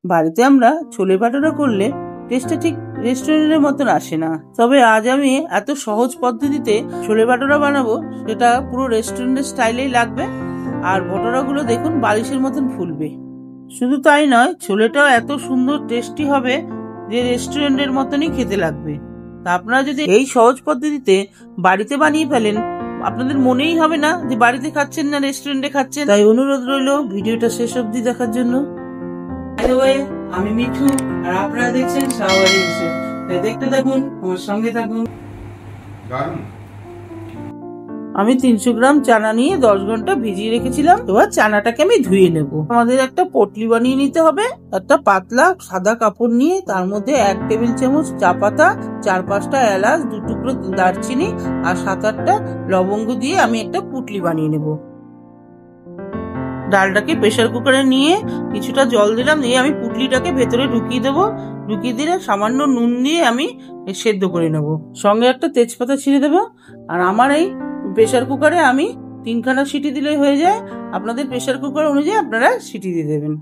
বাড়িতে আমরা ছোলে ভাটোরা করলে টেস্টটা ঠিক রেস্টুরেন্টের মতন আসে না। তবে আজ আমি এত সহজ পদ্ধতিতে ছোলে ভাটোরা বানাবো, সেটা পুরো রেস্টুরেন্টের স্টাইলেই লাগবে। আর ভাটোরাগুলো দেখুন বালিশের মতন ফুলবে। শুধু তাই নয়, ছোলেটাও এত সুন্দর টেস্টি হবে যে রেস্টুরেন্টের মতনই খেতে লাগবে। তা আপনারা যদি এই সহজ পদ্ধতিতে বাড়িতে বানিয়ে ফেলেন, আপনাদের মনেই হবে না যে বাড়িতে খাচ্ছেন না রেস্টুরেন্টে খাচ্ছেন। তাই অনুরোধ রইল ভিডিওটা শেষ অবধি দেখার জন্য। আমি মিঠু আর আপনারা দেখছেন শাহবাড়ি হিসেব। দেখতে থাকুন, আমার সঙ্গে থাকুন। আমি 300 গ্রাম চানা নিয়ে 10 ঘন্টা ভিজিয়ে রেখেছিলাম। এবার চানাটাকে আমি ধুয়ে নেব। আমাদের একটা পটলি বানিয়ে নিতে হবে। একটা পাতলা সাদা কাপড় নিয়ে তার মধ্যে 1 টেবিল চামচ চা পাতা, 4-5টা এলাচ, 2 টুকরো দারচিনি আর 7-8টা লবঙ্গ দিয়ে আমি একটা পুটলি বানিয়ে নেব। ডালটাকে প্রেসার কুকারে নিয়ে কিছুটা জল দিলাম, দিয়ে আমি পুটলিটাকে ভেতরে ঢুকিয়ে দেবো। ঢুকিয়ে দিলে সামান্য নুন দিয়ে আমি সেদ্ধ করে নেব। সঙ্গে একটা তেজপাতা ছিঁড়ে দেবো। আর আমার এই প্রেসার কুকারে আমি 3খানা সিটি দিলেই হয়ে যায়। আপনাদের প্রেসার কুকার অনুযায়ী আপনারা সিটি দিয়ে দেবেন।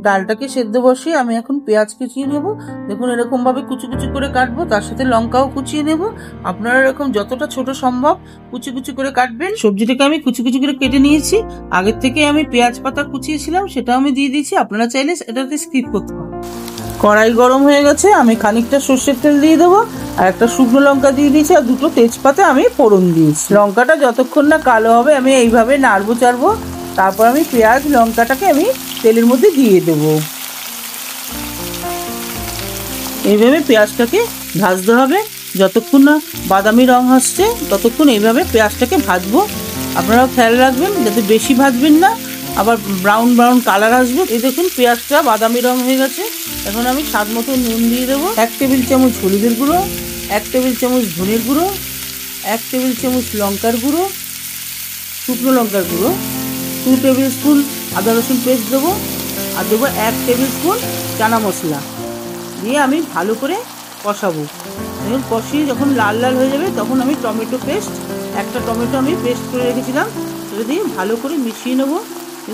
ডালটাকে সেদ্ধ বসিয়ে আমি এখন পেঁয়াজ কুচিয়ে নেব। দেখুন এরকম ভাবে কুচি কুচি করে কাটবো, তার সাথে লঙ্কাও কুচিয়ে নেব। আপনারা এরকম যতটা ছোট সম্ভব কুচি কুচি করে কাটবেন। সবজিটাকে আমি কুচি কুচি করে কেটে নিয়েছি। আগের থেকে আমি পেঁয়াজ পাতা কুচিয়েছিলাম, সেটাও আমি দিয়ে দিয়েছি। আপনারা চাইলে এটাতে স্কিপ করতে পারেন। কড়াই গরম হয়ে গেছে, আমি খানিকটা সর্ষের তেল দিয়ে দেবো। আর একটা শুকনো লঙ্কা দিয়ে দিয়েছি, আর 2টো তেজপাতা আমি ফোড়ন দিয়েছি। লঙ্কাটা যতক্ষণ না কালো হবে আমি এইভাবে নাড়বো চাড়বো। তারপর আমি পেঁয়াজ লঙ্কাটাকে আমি তেলের মধ্যে দিয়ে দেব। এইভাবে পেঁয়াজটাকে ভাজতে হবে যতক্ষণ না বাদামি রং আসছে, ততক্ষণ এইভাবে পেঁয়াজটাকে ভাজবো। আপনারাও খেয়াল রাখবেন যাতে বেশি ভাজবেন না, আবার ব্রাউন ব্রাউন কালার আসবে। এই দেখুন পেঁয়াজটা বাদামি রং হয়ে গেছে। এখন আমি স্বাদ মতো নুন দিয়ে দেবো। 1 টেবিল চামচ হলুদের গুঁড়ো, 1 টেবিল চামচ ধনের গুঁড়ো, 1 টেবিল চামচ লঙ্কার গুঁড়ো, শুকনো লঙ্কার গুঁড়ো, 2 টেবিল স্পুন আদা রসুন পেস্ট দেবো। আর দেবো 1 টেবিল স্পুন চানা মশলা দিয়ে আমি ভালো করে কষাবো। দেখুন কষিয়ে যখন লাল লাল হয়ে যাবে তখন আমি টমেটো পেস্ট, একটা টমেটো আমি পেস্ট করে রেখেছিলাম, সেটা দিয়ে ভালো করে মিশিয়ে নেবো।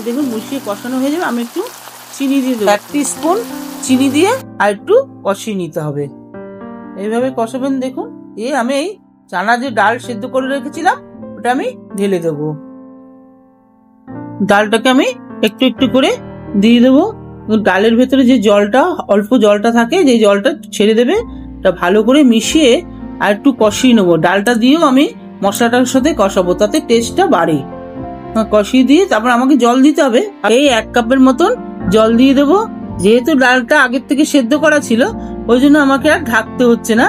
দেখুন মিশিয়ে কষানো হয়ে যাবে। আমি একটু চিনি দিয়ে দেবো, 1 টিস্পুন চিনি দিয়ে আর একটু কষিয়ে নিতে হবে। এইভাবে কষাবেন। দেখুন আমি এই চানা যে ডাল সেদ্ধ করে রেখেছিলাম ওটা আমি ঢেলে দেবো। ডালটাকে আমি একটু একটু করে দিয়ে দেবো। ডালের ভেতরে যে জলটা, অল্প জলটা থাকে, যে জলটা ছেড়ে দেবে, এটা ভালো করে মিশিয়ে আর একটু কষিয়ে নেবো। ডালটা দিয়েও আমি মশলাটার সাথে কষাবো, তাতে টেস্টটা বাড়ে। কষিয়ে দিয়ে তারপর আমাকে জল দিতে হবে। এই 1 কাপের মতন জল দিয়ে দেবো। যেহেতু ডালটা আগের থেকে সেদ্ধ করা ছিল, ওই জন্য আমাকে আর ঢাকতে হচ্ছে না।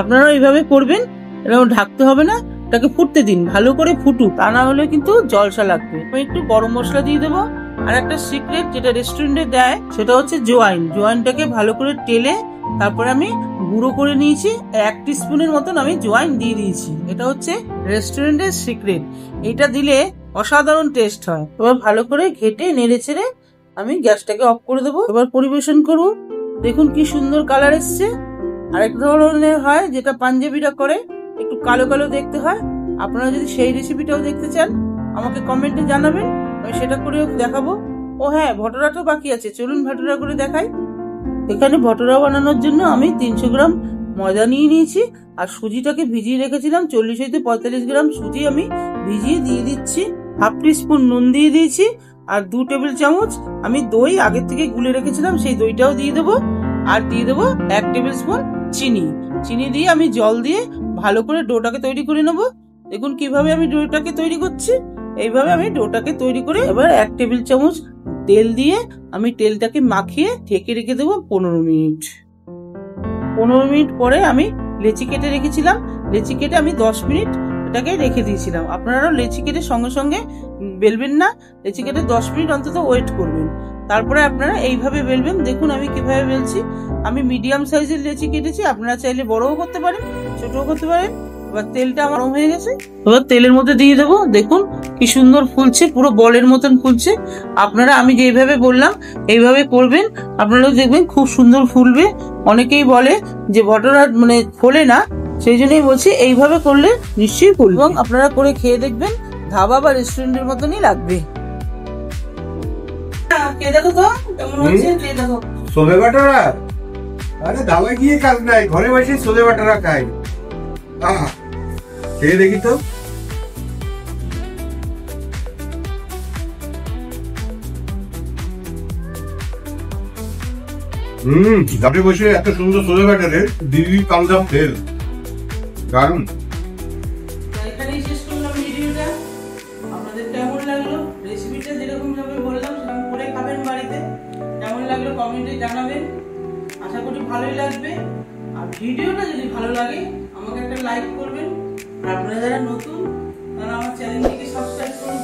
আপনারাও এইভাবে করবেন, এরকম ঢাকতে হবে না। এটাকে ফুটতে দিন, ভালো করে ফুটুক, তা না হলে কিন্তু জলসা লাগবে। আমি একটু গরম মশলা দিয়ে দেবো। আর একটা সিক্রেট যেটা রেস্টুরেন্টে দেয়, সেটা হচ্ছে জোয়াইন। জোয়াইনটাকে ভালো করে টেলে তারপরে আমি গুঁড়ো করে নিয়েছি। 1 টিস্পুনের মতন আমি জোয়াইন দিয়ে দিয়েছি। এটা হচ্ছে রেস্টুরেন্টের সিক্রেট। এটা দিলে অসাধারণ টেস্ট হয়। এবার ভালো করে ঘেটে নেড়ে ছেড়ে আমি গ্যাসটাকে অফ করে দেবো। এবার পরিবেশন করব। দেখুন কি সুন্দর কালার এসছে। আরেক ধরনের হয় যেটা পাঞ্জাবিরা করে, একটু কালো কালো দেখতে হয়। আপনারা যদি সেই রেসিপিটাও দেখতে চান আমাকে কমেন্টে জানাবেন, আমি সেটা করেও দেখাবো। ও হ্যাঁ, ভটোরাটাও বাকি আছে, চলুন ভটোরা করে দেখাই। এখানে ভটোরা বানানোর জন্য আমি 300 গ্রাম ময়দা নিয়ে নিয়েছি। আর সুজিটাকে ভিজিয়ে রেখেছিলাম, 40 হইতে 45 গ্রাম সুজি আমি ভিজিয়ে দিয়ে দিচ্ছি। 1/2 টিস্পুন নুন দিয়ে দিয়েছি। আর 2 টেবিল চামচ আমি দই আগের থেকে গুলে রেখেছিলাম, সেই দইটাও দিয়ে দেবো। আর দিয়ে দেবো 1 টেবিল স্পুন চিনি। চিনি দিয়ে আমি জল দিয়ে ভালো করে ডোটাকে তৈরি করে নেবো। দেখুন কিভাবে আমি ডোটাকে তৈরি করছি। এইভাবে আমি ডোটাকে তৈরি করে এবার 1 টেবিল চামচ তেল দিয়ে আমি তেলটাকে মাখিয়ে ঢেকে রেখে দেবো 15 মিনিট। 15 মিনিট পরে আমি লেচি কেটে রেখেছিলাম, লেচি কেটে আমি 10 মিনিট এটাকে রেখে দিয়েছিলাম। আপনারাও লেচি কেটে সঙ্গে সঙ্গে বেলবেন না, লেচি কেটে 10 মিনিট অন্তত ওয়েট করবেন। তারপরে আপনারা এইভাবে বেলবেন। দেখুন আমি কিভাবে বেলছি। আমি মিডিয়াম সাইজের লেচি কেটেছি, আপনারা চাইলে বড়ও করতে পারেন, ছোটও করতে পারেন। এবার তেলটা আমার গরম হয়ে গেছে, এবার তেলের মধ্যে দিয়ে দেবো। দেখুন কি সুন্দর ফুলছে, পুরো বলের মতন ফুলছে। আপনারা আমি যেভাবে বললাম এইভাবে করবেন, আপনারাও দেখবেন খুব সুন্দর ফুলবে। অনেকেই বলে যে ভটোরা মানে ফোলে না, সেই জন্যই বলছি এইভাবে করলে নিশ্চয়ই ফুলবে। এবং আপনারা করে খেয়ে দেখবেন, ধাবা বা রেস্টুরেন্টের মতনই লাগবে। খেয়ে দেখো তো কেমন হচ্ছে, খেয়ে দেখো। ছোলে বাটারা, আরে দাওয়ায় গিয়ে কাজ নাই, ঘরে বসে ছোলে বাটারা খাই। খেয়ে দেখি তো। ঘরে বসে এত সুন্দর ছোলে বাটারের দিদি পাঞ্জাব তেল দারুন। এখানেই শেষ করলাম ভিডিওটা। আপনাদের কেমন লাগলো রেসিপিটা, যেরকম ভাবে বললাম সেরকম করে খাবেন বাড়িতে। কেমন লাগলো কমেন্টে জানাবেন, আশা করি ভালোই লাগবে। আর ভিডিওটা যদি ভালো লাগে আমাকে একটা লাইক করবেন। আর আপনারা যারা নতুন তারা আমার চ্যানেলটিকে সাবস্ক্রাইব করুন।